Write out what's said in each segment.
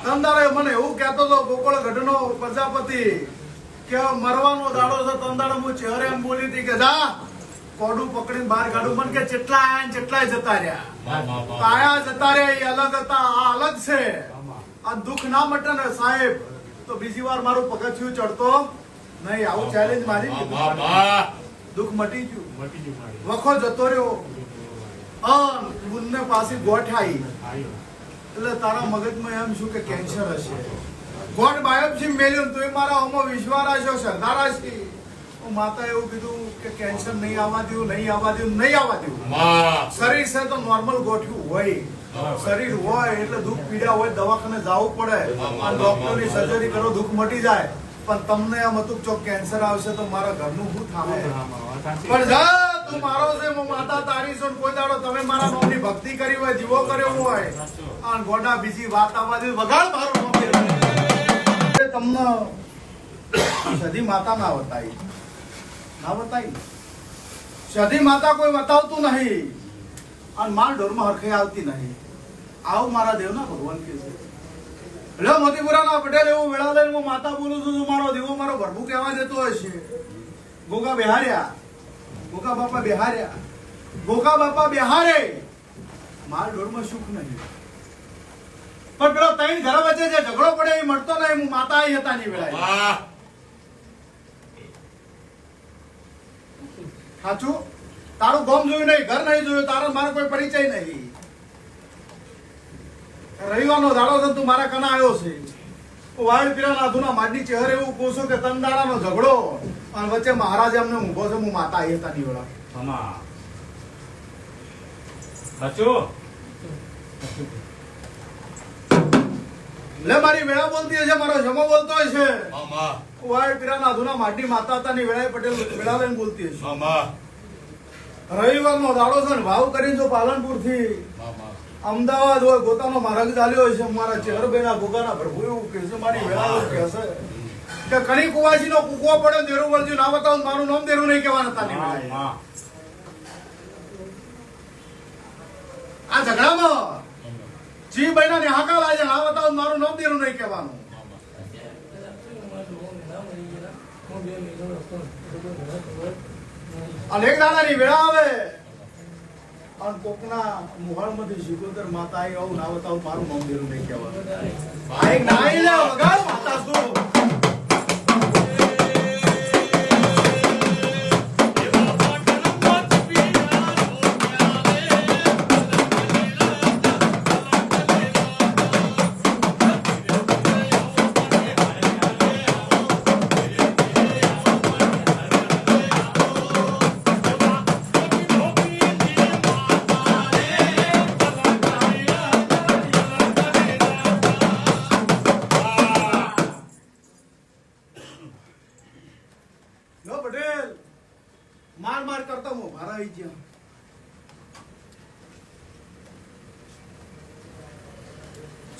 તંદારે મને એવું કહેતો હતો ગોકળ ગઢનો પ્રજાપતિ કે મરવાનો દાડો છે. તંદારે હું ચહેરે એમ બોલી હતી કે જા કોડું પકડીને બહાર કાઢું. મને કે જેટલા આયા ને જેટલાય જતા રહ્યા. આયા જતા રહ્યા એ અલગ હતા, આ અલગ છે. આ દુઃખ ના મટે ને સાહેબ તો બીજી વાર મારું પગથિયું ચડતો નહીં. આવું ચેલેન્જ મારી દુઃખ મટી ગયું, વખો જતો રહ્યો. બુનને પાછી ગોઠ આવી એટલે તારા મગજમાં એમ શું કે કેન્સર હશે. ગોઠ બાયોપ્સી મેલ્યું તો મારા આમાં વિશ્વાસ રાખ્યો, શ્રદ્ધા રાખી. માતા એવું કીધું કે કેન્સર નહીં આવવા દેવું, નહીં આવવા દેવું, નહીં આવવા દેવું. શરીર છે તો નોર્મલ ગોઠ્યું હોય, શરીર હોય એટલે દુઃખ પીડા હોય, દવાખાને જવું પડે, ડોક્ટરની સર્જરી કરો, દુઃખ મટી જાય. પણ તમને એમ હતું ચોક કેન્સર આવશે તો મારા ઘરનું શું થાય? પણ જા તું મારો છે, હું માતા તારી છું. કોઈ દાડો તમે મારા નામની ભક્તિ કરી હોય, જીવો કર્યો હોય, આ ગોડા બીજી વાત આવવા દે વગાડ મારું નામ. તમને સધી માતા ના બતાવી, ના બતાવી. સધી માતા કોઈ બતાવતું નહીં અને માર ઢોરમાં હરખે આવતી નહીં. આવું મારા દેવના ભગવાન કે છે. એટલે મોતીપુરાના પટેલ એવું વેળા લઈને હું માતા બોલું છું. મારો દેવો મારો ભરભુ કહેવા દેતો હશે. ગોગા બેહાર્યા, ગોગા બાપા બેહાર્યા, ગોગા બાપા બેહારે. માર ઢોરમાં સુખ નહીં. પણ પેલો ત્રણ ઘર વચ્ચે જે ઝઘડો પડે એ મળતો નહીં. હું માતા આવી હતા ની વેળા. સાચું? તારું ગામ જોયું નહીં, ઘર નહીં જોયું, તારો મારો કોઈ પરિચય નહીં. રવિવારનો દાડો છે, તું મારા કના આવ્યો છે. વાળ પીરાના અધુના માડની ચહેરે એવું કહું છું કે તન દાડાનો ઝઘડો અને વચ્ચે મહારાજ એમને ઊભો છે. હું માતા આવી હતા ની વેળા. લે મારી વેળા બોલતી હશે, મારો જમો બોલતો હશે. વાળ પીરાના અધુના માડની માતા હતા ની વેળા પટેલ વેળા લઈને બોલતી હશે. રવિવારનો દાડો છે ને ભાવ કરીને જો પાલનપુર થી અમદાવાદ હોય પોતાનો માર્ગ ચાલ્યો છે. મારા ચેહરભાઈના ગોગાના પ્રભુ એવું કે છે, મારી વેળા કહેશે કે કણી કુવાસી નો કૂકવો પડ્યો દેરું વળજ્યું ના બતાવું, મારું નામ દેરું નહીં કહેવાના હતા. આ ઝઘડામાં જી ભાઈના નિહાકા લાગે ના બતાવું, મારું નામ દેરું નહીં કહેવાનું. અને એક દાદાની વેળા આવે અને કોકના મુહાળમાંથી શિકોતર માતા આવી, આવું ના બતાવું, મારું નામ દેરું નહીં કહેવાનું. આ એક નાઈ લે વગાડ માતા શું.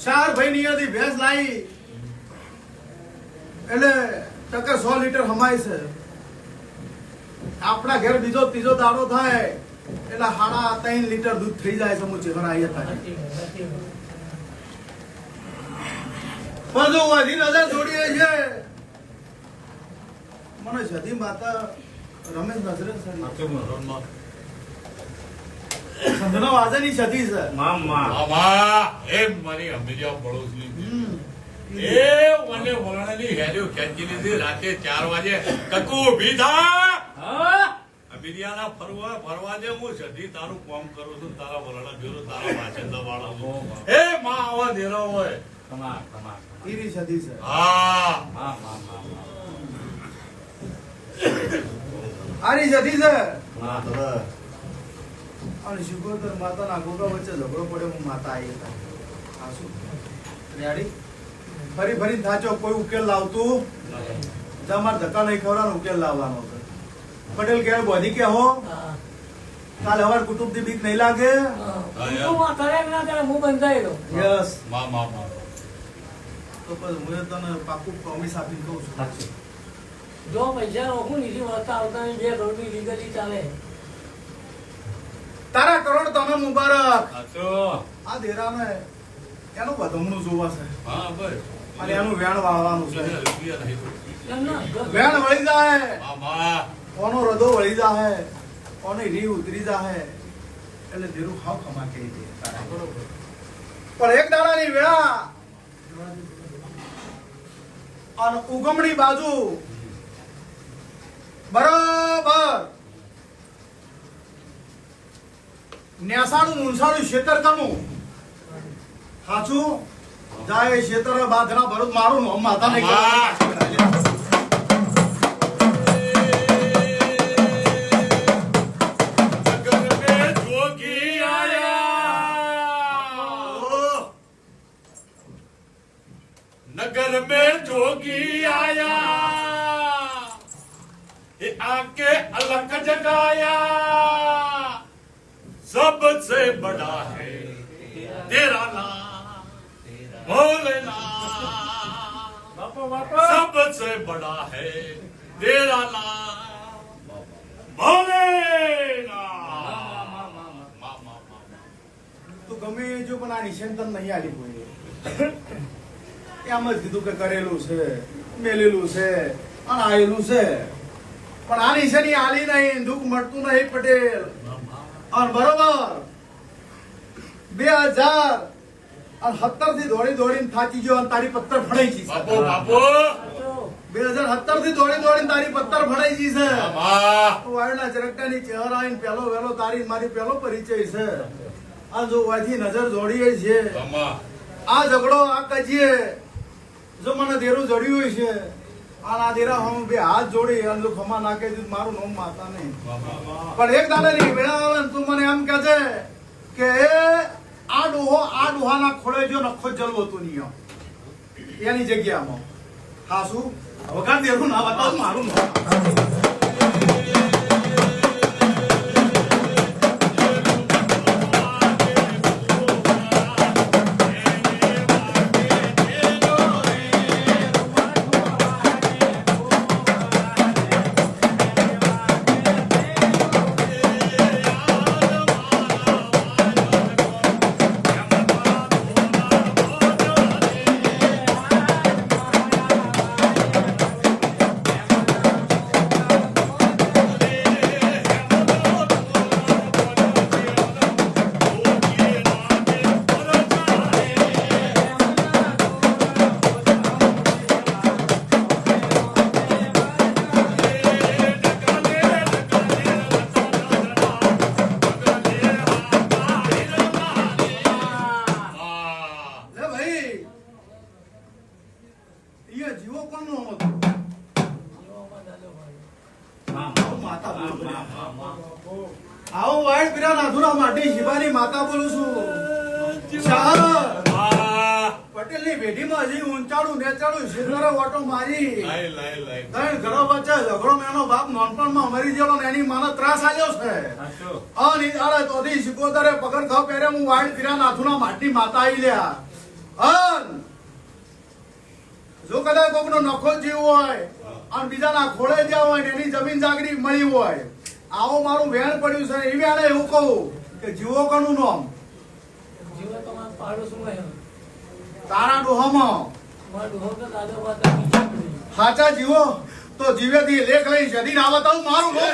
ચાર ભાઈ ની ભેંસ લાવી એટલે ટકે 100 લીટર હમાય છે. આપણા ઘેર બીજો ત્રીજો દાડો થાય એટલે 3.5 લીટર દૂધ થઈ જાય છે. મુચે ભરાઈ હતા પણ જો વધી નજર જોડીએ છે મને સધી માતા રમેશ નજરે સંધનો વાજની સધી છે. મામા એ મારી અમીરિયા પડોશની એ મને વરાણાની હેલ્યો ખેંચી લીધી રાતે 4 વાગે કકુ ઊભી થા. અમીરિયાના ફરવા દે, હું સધી તારું કામ કરું છું, તારા વરાણા ભેરો તારા વાચંદા વાળો છું. એ માં આવા દેરો હોય ઈરી સધી છે. હા આરી સધી છે. અને શિકોતર માતાના ગોગા વચ્ચે ઝઘડો પડ્યો. હું માતા આવી હતા. આ શું રેડી ફરી ફરી થાચો, કોઈ ઉકેલ લાવતું તમારે ધક્કા નહીં ખવડાવવાનો, ઉકેલ લાવવાનો છે. પટેલ કે બોધી કે હો કાલે હવાર કુટુંબ થી બીક નહીં લાગે. યસ તો પછી હું તને પાકું પ્રોમિસ આપીને કહું છું, જો પૈસા રોકું નીચે વળતા આવતા 2 કરોડની લીગલી ચાલે. તારા કરોડ તમે મુબારક. આ દેરાને એનું વધમણું જોવા છે હા બસ અને એનું વેણ વાળવાનું છે રૂપિયા નહીં તો. વેણ વળી જાય મામા કોનો રદો વળી જાય કોની રી ઉતરી જાય એટલે ધીરું હાવ ખમા કહી દે બરોબર પણ એક દાડાની વેળા અને ઉગમણી બાજુ બરાબર નેસાનું મુનસાનું શેતર કનું સાચું જાય શેતર બાધરા ભરત મારું નામ માતાને વાહ! નગર में जोगी आया नगर में जोगी आया ये आके अलग जगाया सबसे बड़ा है तेरा नाम भोलेनाथ सबसे बड़ा है तेरा नाम भोलेनाथ તું ગમે જો પણ આ નિશાન તને નહીં આલી કોઈ એમ જ કીધું કે કરેલું છે મેલેલું છે અને આયેલું છે પણ આ નિશાની આલી નહીં દુઃખ મળતું નહીં પટેલ અને બરોબર 2017 થી દોડીને થાકી ગયો અને તારી પત્તર ફડાઈ ગઈ છે બાપુ બાપુ 2017 થી દોડીને તારી પત્તર ફડાઈ ગઈ છે વાહ! વાયરના ચરકટાની ચહેરા આઈને પેલો વેલો તારી ને મારી પેલો પરિચય છે આ જો વાથી નજર જોડીએ છે મામા આ ઝઘડો આ કજીએ જો મને દેરું જડ્યું છે આ દેરા હું બે હાથ જોડી અને જો ખમા નાખે તો મારું નામ માતા નહીં પણ એક દાડાની વેળા આવે ને તું મને એમ કહે છે કે આ ડોહાના ખોળે જો નખો જલવો તું નહીં એની જગ્યામાં હા શું વગાડ દેરું ના બતાવ મારું નામ લે ભાઈ ઈ જીવો કોનો હતો માતા બોલું આવો વાઈટ પીરા નાથુરા માટી શિવાની માતા બોલું છું શાહ વાહ! પટેલની વેઢીમાં હજી ઊંચાડું નેચાડું શેતરો વાટો મારી લાય લાય લાય ત્રણ ઘરો વચ્ચે ઝઘડો એનો બાપ નાનપણમાં મરી ગયેલો ને એની માનો ત્રાસ આલ્યો છે અને આડે તોથી સિકોતરે પગર ખાવ પહેરે હું વાઈટ પીરા નાથુના માટી માતા આવી લ્યા અન જો કદાચ કોકનો નખો જીવ હોય અને બીજાના ખોળે જ્યાં હોય ને એની જમીન જાગરી મળી હોય આવો મારું વેણ પડ્યું છે એ વેણે એવું કહું કે જીવો કોનું નામ જીવો તમારા પાડોશમાં તારા ડોહામાં મારા ડોહો તો દાદા વાતા બીજા પડી. હાચા જીવો તો જીવેથી લેખ લઈ જદી ના બતાવું મારું નામ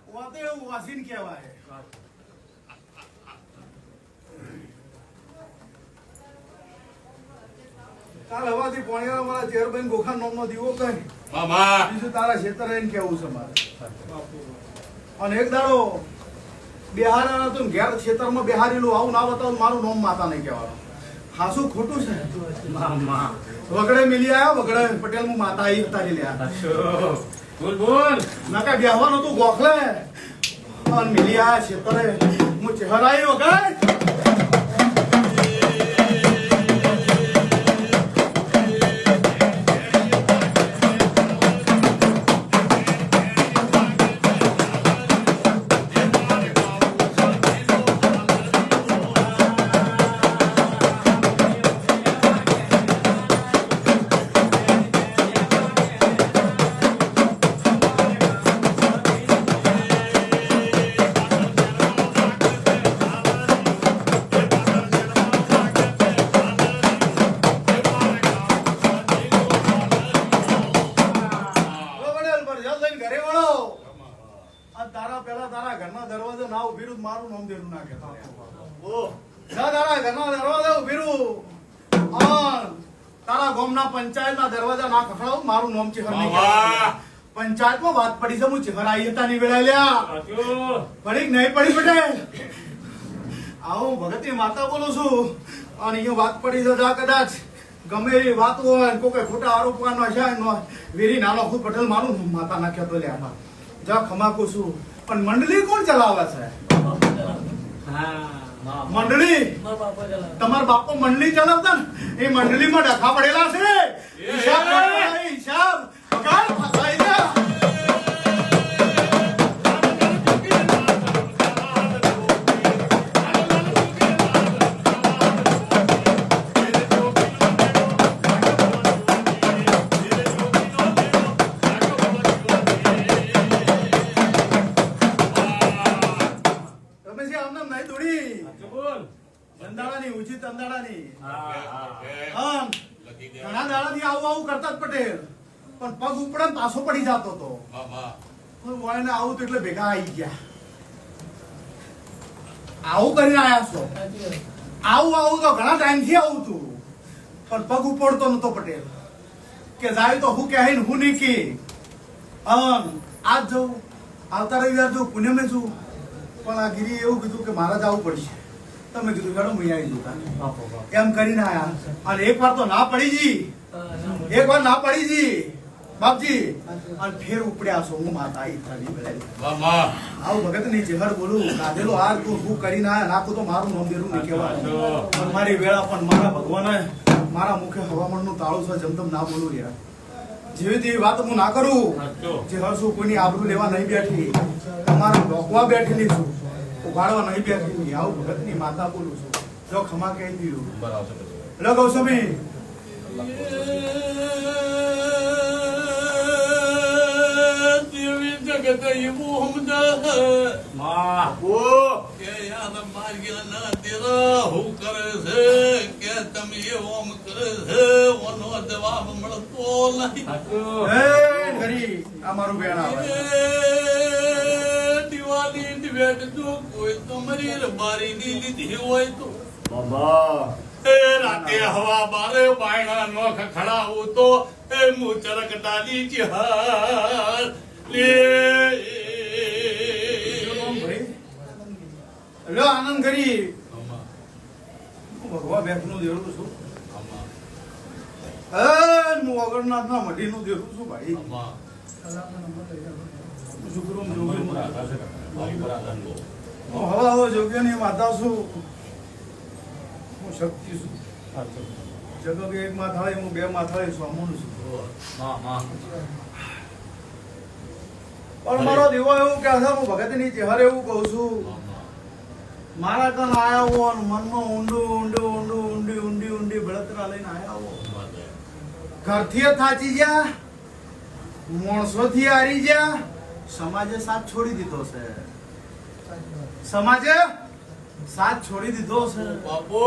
વાતે એવું વાસીન કહેવાય કાલ હવાથી પોણિયાળા મારા ચેરબેન ગોખા નામનો દીવો કઈ મામા બીજું તારા ખેતર રહીને કેવું છે મારે અને એક દાડો બિહાર તો ઘેર ખેતરમાં બિહારીલું આવું ના બતાવું મારું નામ માતા નહીં કહેવાનું હાસું ખોટું છે વગડે મિલી આવ્યા વગડે પટેલ હું માતા આવી તારી લ્યા બોલ નકા બેહવાનું તું ગોખલે અને મિલી આવ્યા ખેતરે હું ચહેરાઈ વગર ઉભી રહ્યું, મારું નામ દેરું ના કહેતા. જા તારા ઘરના દરવાજે ઉભી રહ્યું. તારા ગામના પંચાયતના દરવાજા ના ખખડાવું, મારું નામ ચિહર નહીં કહેવાય. પંચાયતમાં વાત પડી છે, હું ચિહર આવી હતા ની વેળા લ્યા. પડી કે નહીં પડી પટેલ? આવું ભગતની માતા બોલું છું અને અહીંયા વાત પડી છે. જા કદાચ ગમે એવી વાત હોય કોઈ ખોટા આરોપ છે વેરી નાનો ખુદ પટેલ મારું માતા નાખ્યો તો લ્યા. જા ખમાકું છું. પણ મંડળી કોણ ચલાવે છે? મંડળી તમારા બાપો મંડળી ચલાવતા ને એ મંડળીમાં ડખા પડેલા છે. હિસાબ કરો, હિસાબ પગાર ફસાઈ જા. તંદાડાની ઊંચી તંદાડાની ઘણા દાડાથી આવું આવું કરતા જ પટેલ, પણ પગ ઉપડે ને પાછો પડી જતો હતો. વાળને આવું તો એટલે ભેગા આવી ગયા. આવું કરીને આયા છો? આવું આવું તો ઘણા ટાઈમ થી આવું તું, પણ પગ ઉપડતો નતો પટેલ. કે જાય તો હું કહે હું નહીં કે આજ જવું, આવતા રવિવાર જવું, પુણ્યમે જવું. પણ આ ગીરી એવું કીધું કે મારે જવું પડશે. તમે કીધું મેડમ હું આવી જતા એમ કરીને આયા. અને એક વાર તો ના પડી જી, એક વાર ના પડી જી બાપજી, અને ફેર ઉપડ્યા છો. હું માતા આવું ભગત ની ચહેર બોલું કાઢેલો હાર તું હું કરીને આયા. નાખું તો મારું નામ દેરું નહીં કહેવાય. પણ મારી વેળા પણ મારા ભગવાને મારા મુખે હવામાન નું તાળું છે. જમતમ ના બોલું યાર. જેવી તેવી વાત હું ના કરું. જે હશું કોઈની આબરૂ લેવા નહીં બેઠી, તમારા ડોકવા બેઠેલી છું, ઉગાડવા નહીં બેઠી. આવું ભગત ની માતા બોલું છું. જો ખમા કહી દીધું લો ગૌસ્વામી. દેવી જગત એવું હમદા કે યાદ માર્યા ના તેરા હું કરે છે કે તમે એવો કરે છે ઓનો જવાબ મળતો નહીં. એ ઘરી આ મારું બેન આવે. દિવાળી દિવેટ જો કોઈ તમારી રબારી ની લીધી હોય તો બાબા રાતે હવા બારે બાયણા નો ખખડાવું તો એ મુચરક ડાલી ચહાર લે. લો આનંદ કરી ભગવા બેઠ નું દેરું છું. હું અગરનાથ ના મઢી નું દેરું છું ભાઈ. હવે જોગ્ય ની માતા છું, હું શક્તિ છું. જગત એક માથાળી, હું બે માથાળી સ્વામું છું. પણ મારો દેવો એવું કે છે, હું ભગત ની ચહેર એવું કઉ છું. મારા કન આયા હો મનમાં ઊંડું ઊંડું ઊંડું ઊંડી ઊંડી ઊંડી બળતરા લઈને આયા હો. ઘરથી થાચી ગયા, માણસો થી હારી ગયા, સમાજે સાથ છોડી દીધો છે. સમાજે સાથ છોડી દીધો છે. બાપો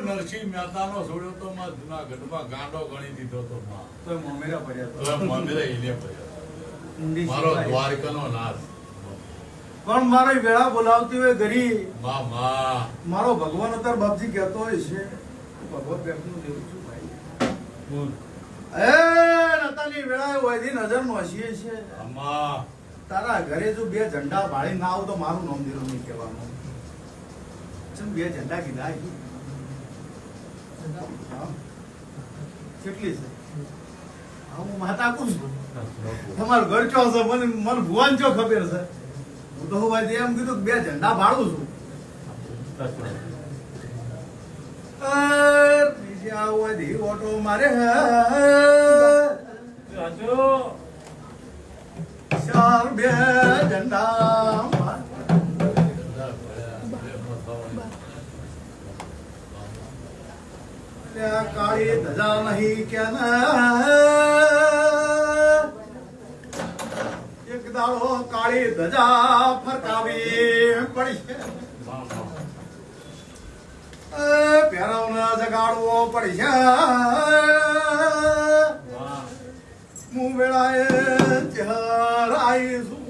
નરસિંહ મહેતા નો છોડ્યો તો માં જુનાગઢમાં ગાંડો ગણી દીધો તો માં તો મમેરા પડ્યા તો મંદિરે ઈને પડ્યો. મારો દ્વારકાનો નાથ પણ મારી વેળા બોલાવતી હોય ઘરી માં માં મારો ભગવાન અત્યારે બાપજી કહેતો હોય છે, ભગવાન બેઠું દેવું છું ભાઈ. એ નતાની વેળા હોય નજર નો હસીએ છે. માં તારા ઘરે જો બે ઝંડા ભાળી ના આવું તો મારું નામ દેરું નહીં કહેવાનું. બે ઝંડા કીધા કેટલી છે? હું માતા કું છું. તમારું ઘર ચો છે, મને ભુવાન ચો ખબર છે. હું તો હું એમ કીધું બે ઝંડા ભાડું છું. ઓટો મારે ચાર બે ઝંડા કાળી ધજા નહીં કે એક દાડો કાળી ધજા ફરકાવી પડી. પહેરવને જગાડવો પડશે. હું વેળાએ ચહેરાઈશું.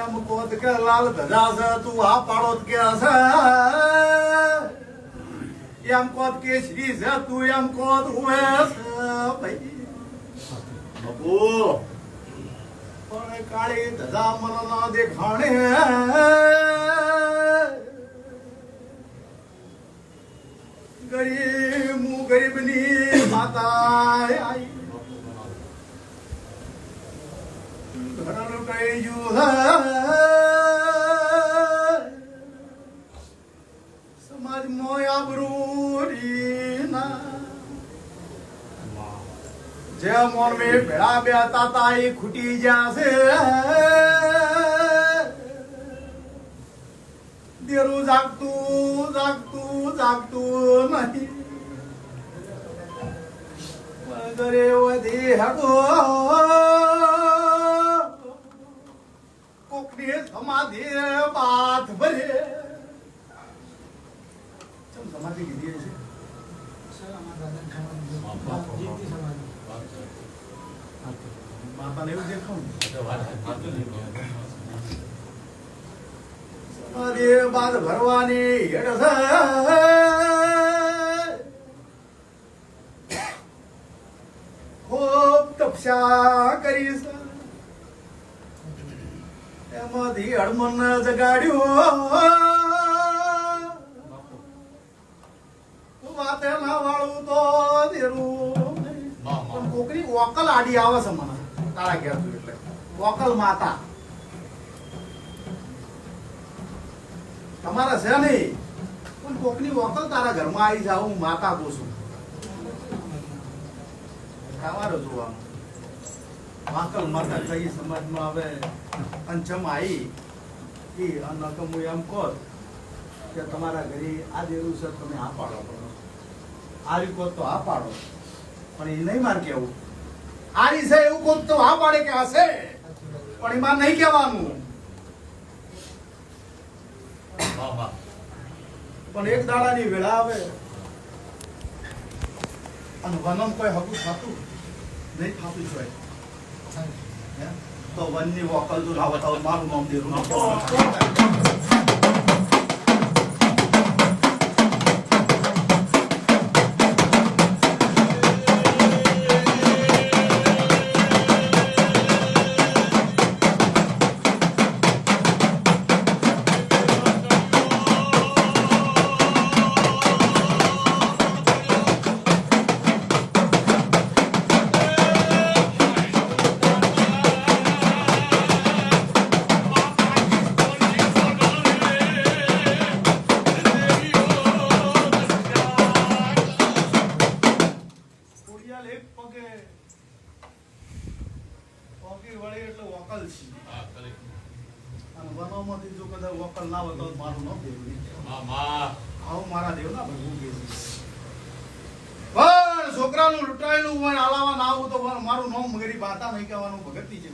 એમ કોત કે લાલ ધજા છે તું આ પાડો કે હશે એમ કોત કે શ્રી છે તું એમ કોત ઉવે છે ભાઈ બાપુ પણ કાળી ધજા મન ના દેખાણે ગરીબની માતા આઈ ઘરનું કઈ ગયું સમાજ મોય આબરૂ રીના જે મોરવે ભેળા બે તાતા એ ખૂટી જાશે દેરું જાગતું જાગતું જાગતું નહીં મગરે વધી હગો કોકની સમાધિ બાથ ભરે ચમ સમાધિ કીધી છે માતાને એવું દેખાવું સમાધિ બાદ ભરવાની હેડ છે ખૂબ તપસ્યા કરી છે એમાંથી હડમન જગાડ્યું વાતે ના વાળું તો દેરું પણ કોકની વકલ આડી આવે છે મને તારા ઘેર તું એટલે વકલ માતા તમારા છે નહીં પણ કોકની વકલ તારા ઘરમાં આવી જાવ હું માતા પૂછું તમારો જોવાનું વાકલ માતા કઈ સમાજમાં આવે પંચમ આવી એ અનકમ એમ કહો કે તમારા ઘરે આ દેરું છે તમે આ પાડો આ રીત તો આ પાડો પણ એ નહીં માર કેવું આ રીત છે એવું કોક તો આ પાડે કે હશે પણ એમાં નહીં કહેવાનું પણ એક દાડાની વેળા આવે અને વનમ કોઈ હકું થતું નહીં થતું જોઈએ તો વનની વોકલ તું ના બતાવો મારું નામ દેરું છોકરાનું લૂંટાયેલું હોય આલાવા ના આવું તો મારું નામ મગરી બાતા નહીં કહેવાનું ભગતની છે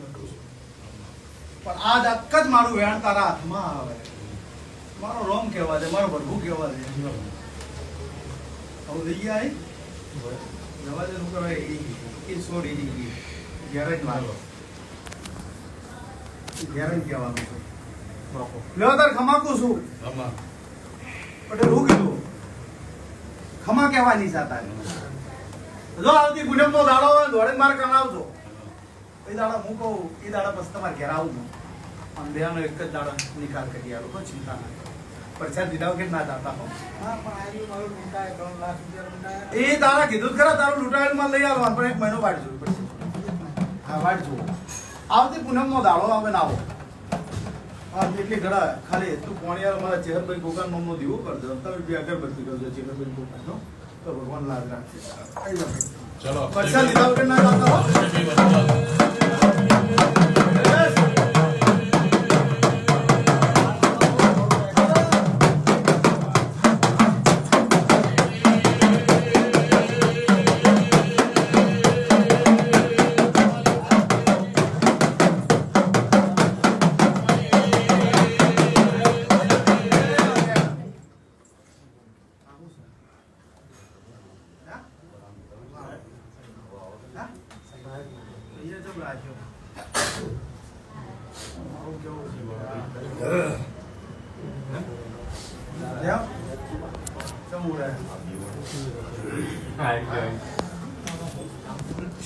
પણ આજ અક્ક જ મારું વેણ તારા હાથમાં આવે મારો રોમ કહેવા દે મારો ભરભું કહેવા દે હવે લઈ ગયા જવા દે શું કહેવાય એ છોડી ગેરેજ મારો ગેરેજ કહેવાનું છે લ્યો તાર ખમાકું છું પટેલ હું કીધું ખમા કહેવાની સાતા જો આવતી ગુનેમનો દાડો હોય દોડે માર કરાવજો એ દાડા હું કહું એ દાડા પછી તમારે ઘેર આવું અને બેનો એક જ દાડા નિકાલ કરી આવો કોઈ ચિંતા ના કરો પરસાદ દીધા વગર ના જાતા હો એ દાડા કીધું ખરા તારું લૂંટાયેલું માં લઈ આવવાનું પણ એક મહિનો વાટ જોવું પડશે હા વાટ જોવું આવતી પૂનમનો દાડો આવે ના આવો હા એટલી ઘડા ખાલી તું પોણિયાર મારા ચેહરભાઈ ગોગાન નામનો દીવો કરજો તમે બી અગરબત્તી કરજો ચેહરભાઈ ગોગાનનો તો ભગવાન લાજ રાખશે આવી જાવ ચલો પરસાદ દીધા વગર ના જાતા હો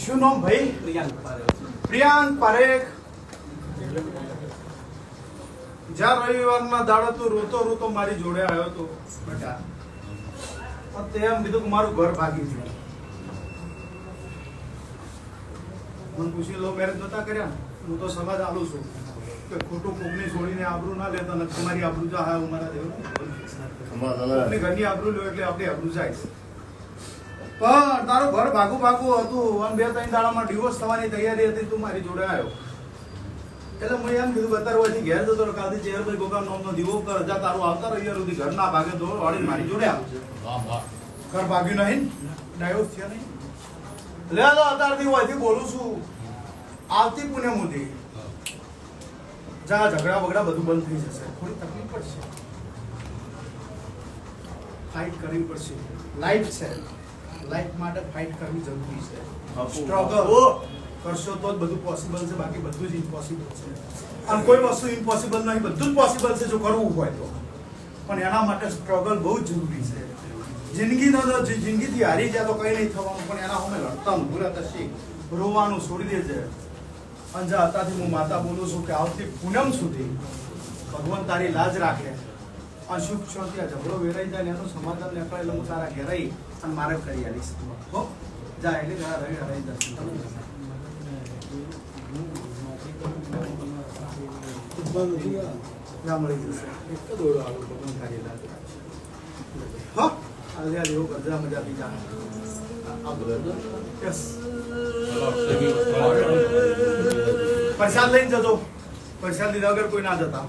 શું નામ ભાઈ? પ્રિયાંક પારેખ. જ્યાં રવિવારના દાડો તું રોતો મારી જોડે આવ્યો તો બેટા, તે એમ કીધું કે મારું ઘર ભાગી ગયું. મને પૂછી લો મેરેજ નતા કર્યા ને, હું તો સમાજ આલું છું કે ખોટું કોકની છોડીને આબરૂ ના લેતા ને તમારી આબરૂ જા હા મારા દેવ કોકની ઘરની આબરૂ લ્યો એટલે આપણી આબરૂ જાય. પણ તારું ઘર ભાગું હતું અને 2-3 દાડામાં ડિવોર્સ થવાની તૈયારી હતી, તું મારી જોડે આવ્યો એટલે મેં એમ કીધું બતારવાથી ઘેર જતો કાલથી ચેરભાઈ ગોગામ નામનો દીવો કર જા, તારું આવતા રવિવાર સુધી ઘર ના ભાગે તો વાળી મારી જોડે આવશે. ઘર ભાગ્યું નહીં, ડાયોસ થયા નહીં. લે લો અત્યારથી હું અહીંથી બોલું છું, આવતી પુણ્ય મોદી જા ઝઘડા બગડા બધું બંધ થઈ જશે. થોડી તકલીફ પડશે, ફાઇટ કરવી પડશે. લાઈફ છે, લાઈફ માટે ફાઇટ કરવી જરૂરી છે. સ્ટ્રગલ કરશો તો જ બધું પોસિબલ છે, બાકી બધું જ ઇમ્પોસિબલ છે. અને કોઈ વસ્તુ ઇમ્પોસિબલ નહીં, બધું જ પોસિબલ છે જો કરવું હોય તો. પણ એના માટે સ્ટ્રગલ બહુ જ જરૂરી છે. જિંદગીથી હારી જાય તો કઈ નહીં થવાનું, પણ એના સામે લડતા ભૂરા થશે, રોવાનું છોડી દેજે. અને જા અત્યારથી હું માતા બોલું છું કે આવતી પૂનમ સુધી ભગવાન તારી લાજ રાખે અને સુખ શાંતિ આ ઝઘડો વેરાઈ જાય ને એનું સમાધાન નીકળે એટલે હું તારા ઘેર આવી અને મારે કરી આવીશ. હો જા એટલે ઘણા રવિ હરાઈ જશે. જા મળી જશે. એક તો દોડો આવું ભગવાન તારી લાજ રાખે. હો આ દેવો કરજા મજા પી જા. યસ પ્રસાદ લઈને જજો, પ્રસાદ લીધા વગર કોઈ ના જતા.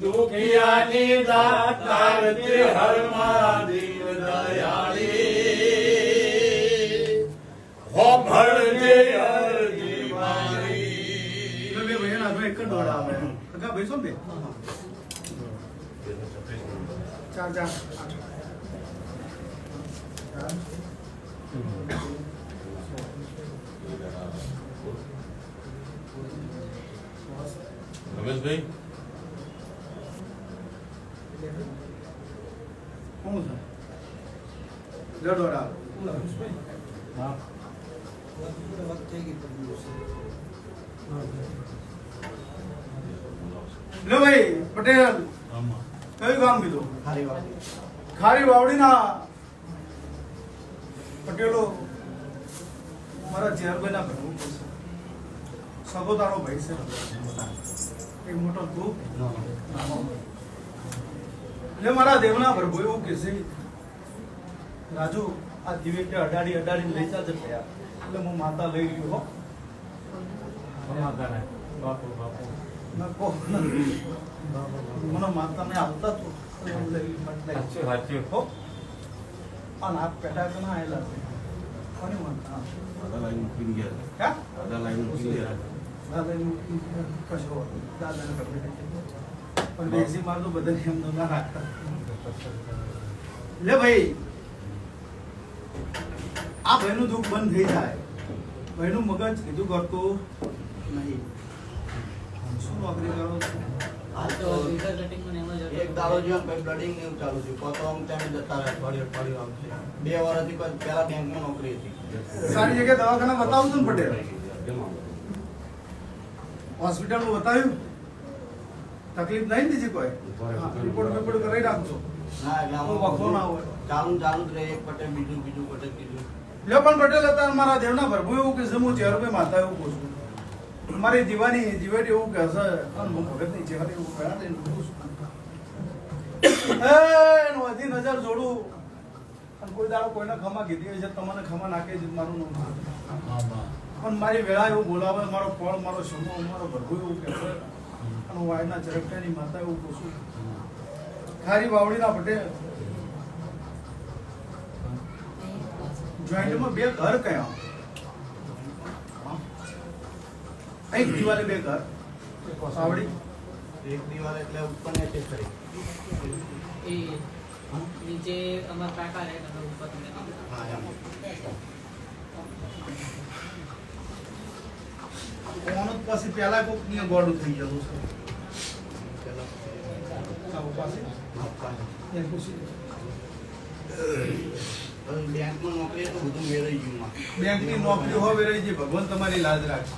દુખિયાની દાતાર તે હરમાં દીન દયાળી હો ભળજે અરજી મારી. બે ભાઈઓના હાથમાં એક જ દોડા આવે. કાકા ભાઈ શું બે? ચાર ચાર રમેશભાઈ કોણ છે? દોડા હા લો ભાઈ પટેલ કયું ગામ કીધું? ખારી વાવડીના પટેલો મારા ચેરભાઈના ભરવું પડશે. સગો તારો ભાઈ છે, એક મોટો તું એટલે મારા દેવના પ્રભુ એવું કે છે રાજુ આ દિવેટે અડાડી લઈ જાજે ભયા. એટલે હું માતા લઈ ગયો હો. મને માતા ને આવતા તો હો અને આ પેટા તો ના આયેલા છે. કોની માતા? હા દાદાનું કશો દાદાને ખબર પણ બેસી મારતો બધાને એમ તો ના રાખતા. લે ભાઈ આ ભાઈનું દુઃખ બંધ થઈ જાય. ભાઈનું મગજ કીધું કરતું નહીં. શું નોકરી કરો છો? એક દાડો જો બ્લડિંગ એવું ચાલુ છે. તો આમ તમે જતા રહે અઠવાડિયું આમ છે. 2 વર્ષથી કોઈ પહેલા બેંકમાં નોકરી હતી. સારી જગ્યાએ દવાખાના બતાવું છું ને પટેલ. હોસ્પિટલમાં બતાવ્યું? તકલીફ નહીં બીજી કોઈ? રિપોર્ટ કરાવી રાખજો. ના એટલે હું વખો ના હોય. ચાલુ જ રહે. એક પટેલ બીજું પટેલ બીજું. લ્યો પણ પટેલ હતા મારા દેવના પ્રભુ એવું કે છે હું ચેરભાઈ માતા એવું કહું છું. મારી દીવાની જીવેટ એવું કે હશે અને હું ભગતની ચહેરા એવું કયા થઈને કહું છું. વધી નજર જોડું અને કોઈ દાડો કોઈને ખમા કીધી હશે તમને ખમા નાખે છે મારું નામ. પણ મારી વેળા એવું બોલાવે, મારો ફળ, મારો સમો, મારો ભરભુ એવું કહેશે, અને વાયના ચરકટાની માતા એવું પૂછું, ખારી વાવડીના પટેલ જોઈન્ટમાં 2 ઘર કયા? એક દિવાલે 2 ઘર, વાવડી એક દિવાલ એટલે ઉપર ને તે ખરી. એ નીચે અમારા કાકા રહે અને ઉપર તમે હા એમ. કોણ પાસે પેલા કોક ની ગોડું થઈ જતું છે. પેલા આવું પાસે આપવાનું. એ પૂછી લે. પણ બેંકમાં નોકરી તો બધું વેરાઈ ગયું માં. બેંકની નોકરી હોય વેરાઈ જાય, ભગવાન તમારી લાજ રાખશે.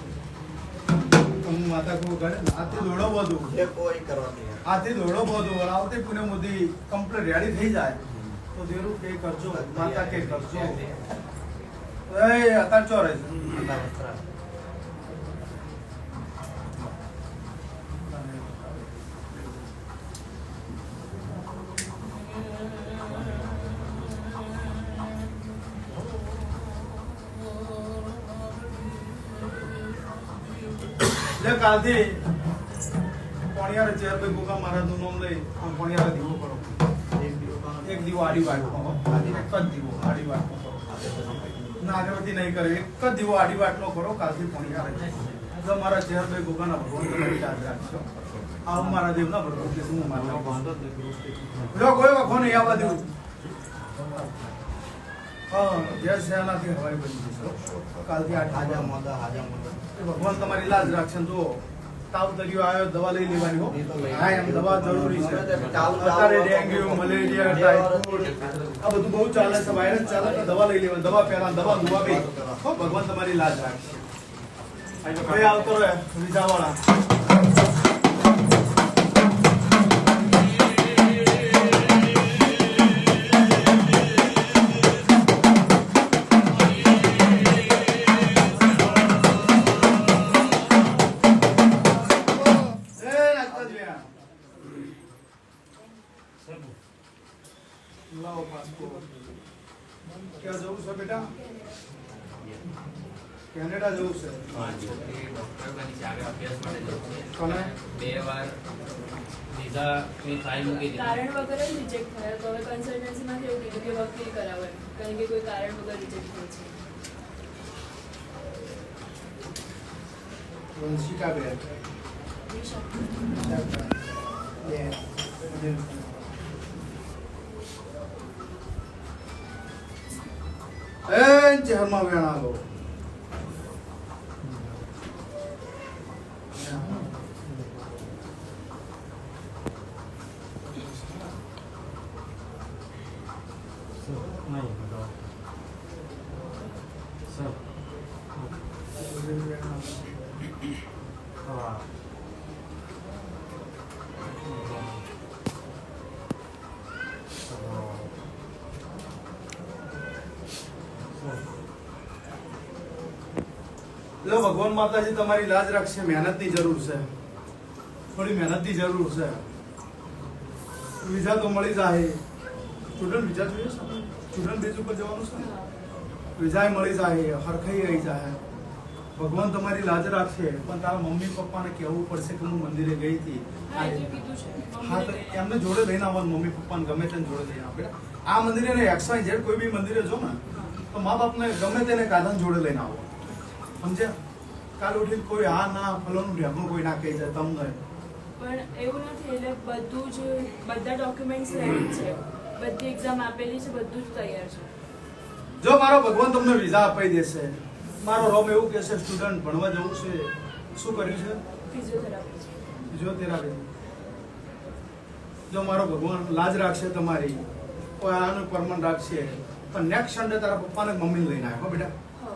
હું માતા કો કરે ને આથી દોડો બધું, એ કોઈ કરવા તૈયાર. આથી દોડો બધું, આવતી પુણે મોદી કમ્પ્લીટ રેડી થઈ જાય તો દેરું કે કરજો, માતા કે કરજો. એ અત્યારે ચો રહે છે. આટલા વસ્ત્રા. જે કાલથી પોણિયાર ચેરભાઈ ગોગા મહારાજનું નામ લઈ પોણિયાર દીવો કરો. એક દિવસ એક દીવો આડી વાટનો, એક જ દીવો આડી વાટનો કરો. ના આગળથી નહીં કરે, એક જ દીવો આડી વાટનો કરો કાલથી પોણિયાર. જો મારા ચેરભાઈ ગોગાના ભગવાન તમારી યાદ રાખજો. આવું મારા દેવના ભગવાન કે શું મારા વાંધો જ નથી. જો કોઈ વખો નહીં આવવા દેવું. હા, જે સેનાથી હવાઈ બની જશે. કાલથી આ હાજા મોદા હાજા મોદા. ભગવાન તમારી લાજ રાખશે. જો તાવ તર્યો આવ્યો, દવા લઈ લેવાની હો. એ તો લઈ હા, એમ દવા જરૂરી છે. ચાલુ અત્યારે ડેન્ગ્યુ, મલેરિયા, ટાઇફોઇડ આ બધું બહુ ચાલે છે. વાયરસ ચાલે તો દવા લઈ લેવાની, દવા પહેલા, દવા દુવા બે. હો, ભગવાન તમારી લાજ રાખશે. ભાઈ આવતો રહે વિજાવાળા. લાવો પાસપોર્ટ. ક્યાં જવું છે બેટા? કેનેડા જવું છે. છોકરી ડોક્ટર બની છે, આગળ અભ્યાસ માટે જવું છે. કોને? 2 વાર વિઝાની ફાઇલ મૂકી દીધી. કારણ વગર જ રિજેક્ટ થયા તો હવે કન્સલ્ટન્સીમાંથી એવું કીધું કે વકીલ કરાવે, કારણ કે કોઈ કારણ વગર રિજેક્ટ થાય છે. વંશિકા બેન. ચહેરમાં વેણા લો. લો, ભગવાન માતાજી તમારી લાજ રાખશે. મહેનતની જરૂર છે, થોડી મહેનતની જરૂર છે. વિઝા તો મળી જાય. સ્ટુડન્ટ વિઝા જોઈએ છે, સ્ટુડન્ટ બેઝ ઉપર જવાનું છે. વિઝા મળી જાય, હરખાઈ રહી જાય. ભગવાન તમારી લાજ રાખશે. પણ તારા મમ્મી પપ્પાને કહેવું પડશે કે હું મંદિરે ગઈ હતી. હા, એટલે કીધું છે. હા, તો એમને જોડે લઈને આવવાનું. મમ્મી પપ્પાને ગમે તેને જોડે લઈને આવો. આ મંદિરે ને XYZ કોઈ બી મંદિરે જો ને તો મા બાપને ગમે તેને કાઢાને જોડે લઈને આવો. સમજ્યા? કાલ ઉઠીને કોઈ હા ના ફલોનું ઢેકણું કોઈ ના કહી જાય તમને. પણ એવું નથી, એટલે બધું જ બધા ડોક્યુમેન્ટ્સ રેડી છે, બધી એક્ઝામ આપેલી છે, બધું જ તૈયાર છે. જો મારો ભગવાન તમને વિઝા અપાઈ દેશે. મારો રોમ એવું કહેશે સ્ટુડન્ટ ભણવા જવું છે. શું કર્યું છે? ફિઝિયોથેરાપી છે. ફિઝિયોથેરાપી. જો મારો ભગવાન લાજ રાખશે તમારી, કોઈ આનું પરમન રાખશે. પણ નેક્સ્ટ સન્ડે તારા પપ્પાને મમ્મીને લઈને આવ્યો બેટા.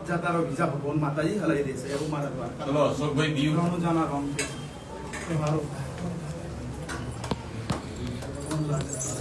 જા તારો વિઝા ભગવાન માતાજી હલાવી દેશે. એવું મારા દ્વારા. ચલો અશોકભાઈ દીવ રણુજાના રોમ છે. એ મારો ભગવાન લાજ રાખશે.